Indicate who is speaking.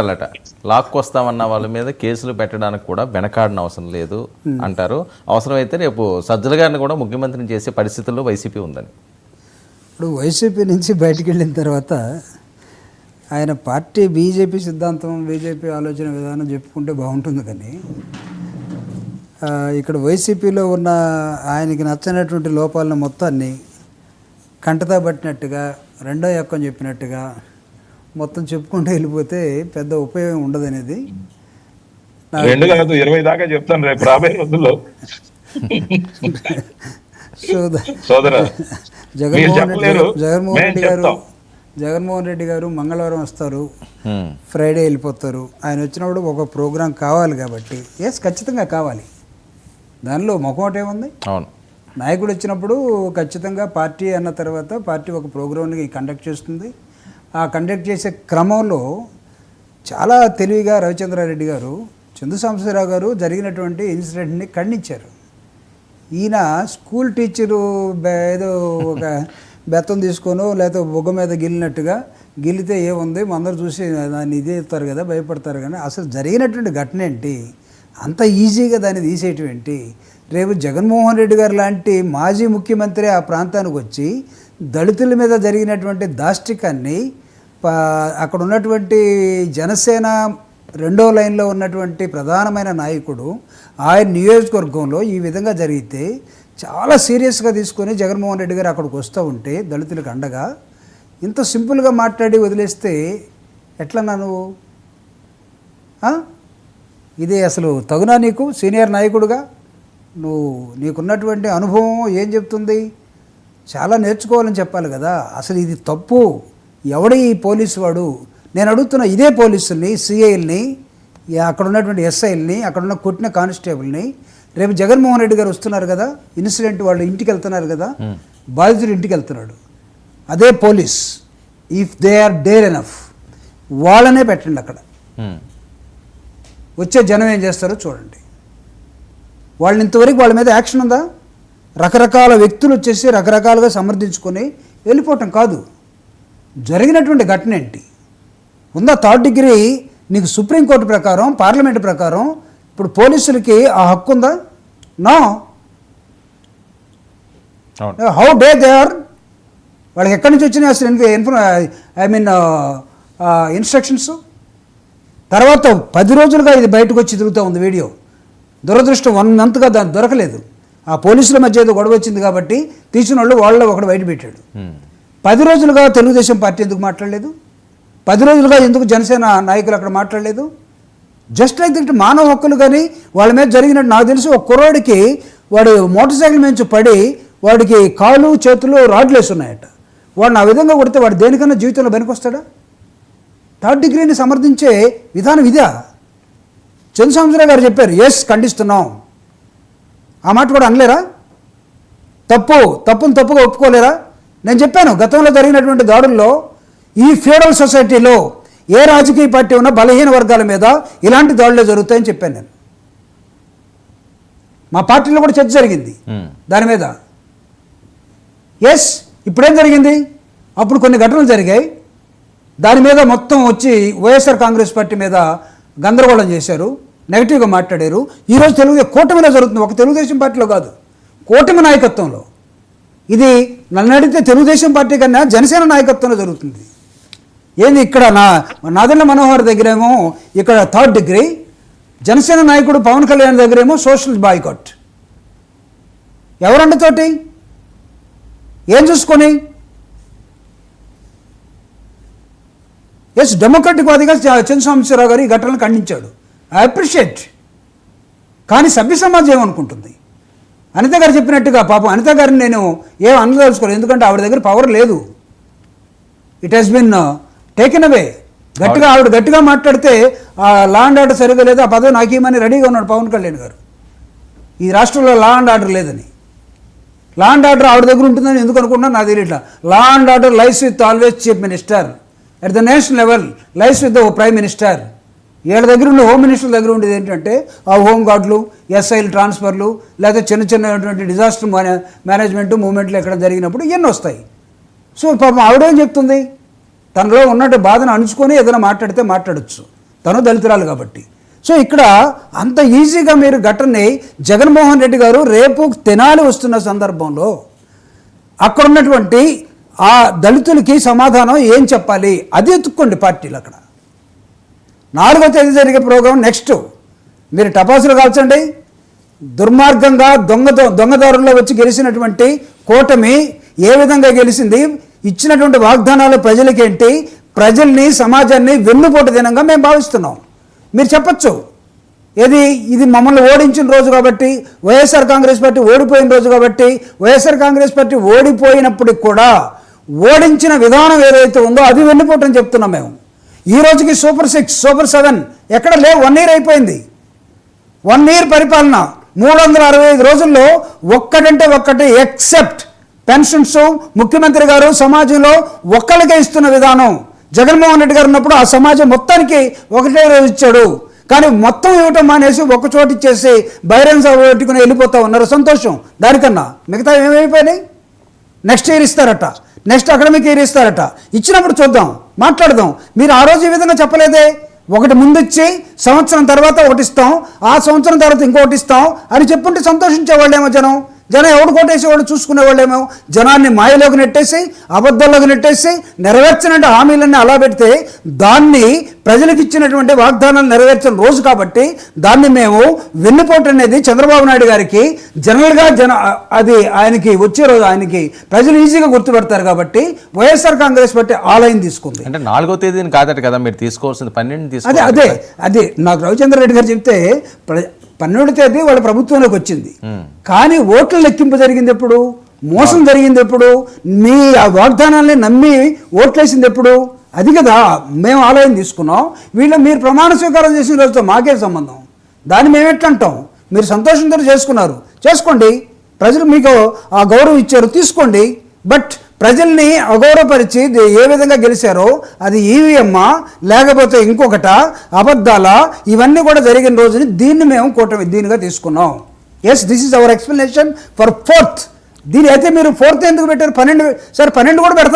Speaker 1: అలట లాక్కొస్తామన్న వాళ్ళ మీద కేసులు పెట్టడానికి కూడా వెనకాడిన అవసరం లేదు అంటారు. అవసరమైతే రేపు సజ్జల గారిని కూడా ముఖ్యమంత్రిని చేసే పరిస్థితుల్లో వైసీపీ ఉందని.
Speaker 2: ఇప్పుడు వైసీపీ నుంచి బయటికి వెళ్ళిన తర్వాత ఆయన పార్టీ బీజేపీ సిద్ధాంతం, బీజేపీ ఆలోచన విధానం చెప్పుకుంటే బాగుంటుంది. కానీ ఇక్కడ వైసీపీలో ఉన్న ఆయనకి నచ్చనటువంటి లోపాలను మొత్తాన్ని కంటతా పట్టినట్టుగా, రెండో యక్కం చెప్పినట్టుగా మొత్తం చెప్పుకుంటూ వెళ్ళిపోతే పెద్ద ఉపయోగం ఉండదనేది.
Speaker 3: 2 కాదు 20 దాకా చెప్తాను రేపు రాబోయే రోజుల్లో.
Speaker 2: జగన్మోహన్ రెడ్డి గారు మంగళవారం వస్తారు, ఫ్రైడే వెళ్ళిపోతారు. ఆయన వచ్చినప్పుడు ఒక ప్రోగ్రాం కావాలి కాబట్టి ఖచ్చితంగా కావాలి. దానిలో మొహమాటం ఏముంది?
Speaker 1: అవును,
Speaker 2: నాయకుడు వచ్చినప్పుడు ఖచ్చితంగా పార్టీ అన్న తర్వాత పార్టీ ఒక ప్రోగ్రామ్ని కండక్ట్ చేస్తుంది. ఆ కండక్ట్ చేసే క్రమంలో చాలా తెలివిగా రవిచంద్రారెడ్డి గారు, చందు సాంబశివరావు గారు జరిగినటువంటి ఇన్సిడెంట్ని ఖండించారు. ఈయన స్కూల్ టీచరు ఏదో ఒక బెత్తం తీసుకోనో లేకపోతే బొగ్గ మీద గిల్లినట్టుగా గిల్లితే ఏముంది, అందరూ చూసి దాన్ని ఇదే ఇస్తారు కదా, భయపడతారు. కానీ అసలు జరిగినటువంటి ఘటన ఏంటి, అంత ఈజీగా దాన్ని తీసేయటం ఏంటి? రేపు జగన్మోహన్ రెడ్డి గారు లాంటి మాజీ ముఖ్యమంత్రి ఆ ప్రాంతానికి వచ్చి దళితుల మీద జరిగినటువంటి దాష్టికాన్ని అక్కడ ఉన్నటువంటి జనసేన రెండో లైన్లో ఉన్నటువంటి ప్రధానమైన నాయకుడు ఆయన నియోజకవర్గంలో ఈ విధంగా జరిగితే చాలా సీరియస్గా తీసుకొని జగన్మోహన్ రెడ్డి గారు అక్కడికి వస్తూ ఉంటే దళితులకు అండగా ఇంత సింపుల్గా మాట్లాడి వదిలేస్తే ఎట్లన్నా నువ్వు? ఇది అసలు తగునా నీకు? సీనియర్ నాయకుడుగా నీకున్నటువంటి అనుభవం ఏం చెప్తుంది? చాలా నేర్చుకోవాలని చెప్పాలి కదా. అసలు ఇది తప్పు. ఎవడు ఈ పోలీసు వాడు? నేను అడుగుతున్న ఇదే పోలీసుల్ని, సిఐల్ని, అక్కడ ఉన్నటువంటి ఎస్ఐల్ని, అక్కడ ఉన్న కొట్టిన కానిస్టేబుల్ని, రేపు జగన్మోహన్ రెడ్డి గారు వస్తున్నారు కదా, ఇన్సిడెంట్ వాళ్ళు ఇంటికి వెళ్తున్నారు కదా, బాధితుడు ఇంటికి వెళ్తున్నాడు, అదే police, if they or dare enough వాళ్ళనే పెట్టండి అక్కడ. వచ్చే జనం ఏం చేస్తారో చూడండి. వాళ్ళని ఇంతవరకు వాళ్ళ మీద యాక్షన్ ఉందా? రకరకాల వ్యక్తులు వచ్చేసి రకరకాలుగా సమర్థించుకొని వెళ్ళిపోవటం కాదు. జరిగినటువంటి ఘటన ఏంటి ఉందా? 3rd డిగ్రీ నీకు సుప్రీంకోర్టు ప్రకారం, పార్లమెంటు ప్రకారం ఇప్పుడు పోలీసులకి ఆ హక్కు ఉందా? No. How dare they are? వాళ్ళకి ఎక్కడి నుంచి వచ్చినాయి అసలు ఇన్స్ట్రక్షన్స్? తర్వాత 10 రోజులుగా ఇది బయటకు వచ్చి తిరుగుతూ ఉంది వీడియో. దురదృష్టం 1 మంత్గా దాన్ని దొరకలేదు. ఆ పోలీసుల మధ్య ఏదో గొడవ వచ్చింది కాబట్టి తీసిన వాళ్ళు ఒకడు బయట పెట్టాడు. 10 రోజులుగా తెలుగుదేశం పార్టీ ఎందుకు మాట్లాడలేదు? 10 రోజులుగా ఎందుకు జనసేన నాయకులు అక్కడ మాట్లాడలేదు? జస్ట్ లైక్ దట్ మానవ హక్కులు కానీ వాళ్ళ మీద జరిగినట్టు నాకు తెలిసి ఒక కుర్రోడికి వాడు మోటార్ సైకిల్ నుంచి పడి వాడికి కాళ్ళు చేతులు రాడ్లు వేసి ఉన్నాయట. వాడిని ఆ విధంగా కొడితే వాడు దేనికన్నా జీవితంలో పనికొస్తాడా? 3rd డిగ్రీని సమర్థించే విధానం ఇదా? చందు సాంబశివరావు గారు చెప్పారు, ఖండిస్తున్నాం. ఆ మాట కూడా అనలేరా? తప్పును తప్పుగా ఒప్పుకోలేరా? నేను చెప్పాను, గతంలో జరిగినటువంటి దాడుల్లో ఈ ఫ్యూడల్ సొసైటీలో ఏ రాజకీయ పార్టీ ఉన్నా బలహీన వర్గాల మీద ఇలాంటి దాడులే జరుగుతాయని చెప్పాను నేను. మా పార్టీలో కూడా చర్చ జరిగింది దాని మీద. ఇప్పుడేం జరిగింది? అప్పుడు కొన్ని ఘటనలు జరిగాయి, దాని మీద మొత్తం వచ్చి వైఎస్ఆర్ కాంగ్రెస్ పార్టీ మీద గందరగోళం చేశారు, నెగిటివ్గా మాట్లాడారు. ఈరోజు కూటమిలో జరుగుతుంది, ఒక తెలుగుదేశం పార్టీలో కాదు, కూటమి నాయకత్వంలో. ఇది నన్ను అడిగితే తెలుగుదేశం పార్టీ కన్నా జనసేన నాయకత్వంలో జరుగుతుంది. ఏంది ఇక్కడ నాదెండ్ల మనోహర్ దగ్గరేమో ఇక్కడ 3rd డిగ్రీ, జనసేన నాయకుడు పవన్ కళ్యాణ్ దగ్గరేమో సోషల్ బాయ్కాట్. ఎవరండతోటి ఏం చూసుకొని? డెమోక్రటిక్ వాదిగా చందు సాంబశివరావు గారు ఈ ఘటనను ఖండించాడు. I appreciate. కానీ సభ్య సమాజం ఏమనుకుంటుంది? అనిత గారు చెప్పినట్టుగా పాపం అనిత గారిని నేను ఏం అనదలుచుకోలేదు, ఎందుకంటే ఆవిడ దగ్గర పవర్ లేదు. It has bin taken away. ఆవిడ గట్టిగా మాట్లాడితే లా అండ్ ఆర్డర్ సరిగా లేదు, ఆ పదవి నాకేమని రెడీగా ఉన్నాడు పవన్ కళ్యాణ్ గారు. ఈ రాష్ట్రంలో లా అండ్ ఆర్డర్ లేదని. లా అండ్ ఆర్డర్ ఆవిడ దగ్గర ఉంటుందని ఎందుకు అనుకుంటున్నా నాకు తెలియట్లా. Law and order lies with always chief minister, at the national level lies with the prime minister. వీళ్ళ దగ్గర ఉండే హోమ్ మినిస్టర్ దగ్గర ఉండేది ఏంటంటే ఆ హోమ్ గార్డులు, ఎస్ఐలు ట్రాన్స్ఫర్లు, లేదా చిన్నటువంటి డిజాస్టర్ మేనేజ్మెంట్ మూవ్మెంట్లు ఎక్కడ జరిగినప్పుడు ఇవన్నీ వస్తాయి. సో పాపం ఆవిడేం చెప్తుంది? తనలో ఉన్నట్టు బాధను అణుచుకొని ఏదైనా మాట్లాడితే మాట్లాడచ్చు. తను దళితురాలు కాబట్టి. సో ఇక్కడ అంత ఈజీగా మీరు ఘటనని జగన్మోహన్ రెడ్డి గారు రేపు తెనాలి వస్తున్న సందర్భంలో అక్కడ ఉన్నటువంటి ఆ దళితులకి సమాధానం ఏం చెప్పాలి అది ఎత్తుక్కోండి పార్టీలు. అక్కడ 4వ తేదీ జరిగే ప్రోగ్రాం నెక్స్ట్ మీరు టపాసులు కాల్చండి. దుర్మార్గంగా దొంగదారుల్లో వచ్చి గెలిచినటువంటి కూటమి ఏ విధంగా గెలిచింది, ఇచ్చినటువంటి వాగ్దానాలు ప్రజలకేంటి, ప్రజల్ని సమాజాన్ని వెన్నుపోటు దినంగా మేము భావిస్తున్నాం. మీరు చెప్పచ్చు ఇది మమ్మల్ని ఓడించిన రోజు కాబట్టి, వైఎస్ఆర్ కాంగ్రెస్ పార్టీ ఓడిపోయిన రోజు కాబట్టి. వైఎస్ఆర్ కాంగ్రెస్ పార్టీ ఓడిపోయినప్పటికి కూడా ఓడించిన విధానం ఏదైతే ఉందో అది వెన్నుపోటని చెప్తున్నాం మేము. ఈ రోజుకి సూపర్ 6 సూపర్ 7 ఎక్కడ లేవు. 1 ఇయర్ అయిపోయింది. 1 ఇయర్ పరిపాలన 365 రోజుల్లో ఒక్కటంటే ఒక్కటి ఎక్సెప్ట్ పెన్షన్స్ ముఖ్యమంత్రి గారు సమాజంలో ఒక్కరికే ఇస్తున్న విధానం. జగన్మోహన్ రెడ్డి గారు ఉన్నప్పుడు ఆ సమాజం మొత్తానికి ఒకటే రోజు ఇచ్చాడు. కానీ మొత్తం ఇవ్వటం మానేసి ఒక చోటు ఇచ్చేసి బైరన్స్ పెట్టుకుని వెళ్ళిపోతా ఉన్నారు. సంతోషం. దానికన్నా మిగతా ఏమైపోయినాయి. నెక్స్ట్ ఇయర్ ఇస్తారట, నెక్స్ట్ అకాడమిక్ ఇయర్ ఇస్తారట. ఇచ్చినప్పుడు చూద్దాం, మాట్లాడదాం. మీరు ఆ రోజు ఈ విధంగా చెప్పలేదే. ఒకటి ముందిచ్చి సంవత్సరం తర్వాత ఒకటి ఇస్తాం, ఆ సంవత్సరం తర్వాత ఇంకొకటి ఇస్తాం అని చెప్పుంటే సంతోషించేవాళ్ళేమో జనం. ఎవడు కొట్టేసేవాడు చూసుకునేవాళ్ళేమో. జనాన్ని మాయలోకి నెట్టేసి అబద్ధాల్లోకి నెట్టేసి నెరవేర్చినట్టు హామీలన్నీ అలా పెడితే దాన్ని ప్రజలకు ఇచ్చినటువంటి వాగ్దానాలు నెరవేర్చిన రోజు కాబట్టి దాన్ని మేము వెన్నుపోటు అనేది చంద్రబాబు నాయుడు గారికి జనరల్గా అది ఆయనకి వచ్చే రోజు ఆయనకి ప్రజలు ఈజీగా గుర్తుపెడతారు కాబట్టి వైఎస్ఆర్ కాంగ్రెస్ పార్టీ ఆలయం తీసుకుంది.
Speaker 1: అంటే 4వ తేదీని కాదట కదా మీరు తీసుకోవాల్సింది, 12
Speaker 2: అదే నాకు రవిచంద్ర రెడ్డి గారు చెప్తే 12వ తేదీ వాళ్ళ ప్రభుత్వంలోకి వచ్చింది. కానీ ఓట్ల లెక్కింపు జరిగింది ఎప్పుడు, మోసం జరిగింది ఎప్పుడు, మీ ఆ వాగ్దానాన్ని నమ్మి ఓట్లేసింది ఎప్పుడు, అది కదా మేము ఆలయం తీసుకున్నాం. మీరు ప్రమాణ స్వీకారం చేసిన రోజుతో మాకే సంబంధం. దాన్ని మేము ఎట్లా అంటాం. మీరు సంతోషంతో చేసుకున్నారు, చేసుకోండి. ప్రజలు మీకు ఆ గౌరవం ఇచ్చారు, తీసుకోండి. బట్ ప్రజల్ని అగౌరవపరిచి ఏ విధంగా గెలిచారో అది ఈవీఎమ్మా లేకపోతే ఇంకొకట అబద్ధాల ఇవన్నీ కూడా జరిగిన రోజుని దీన్ని మేము కూటమి దీనిగా తీసుకున్నాం. Yes, this is our explanation for 4th. దీని అయితే మీరు 4th ఎందుకు పెట్టారు? 12 సరే 12 కూడా పెడతారు.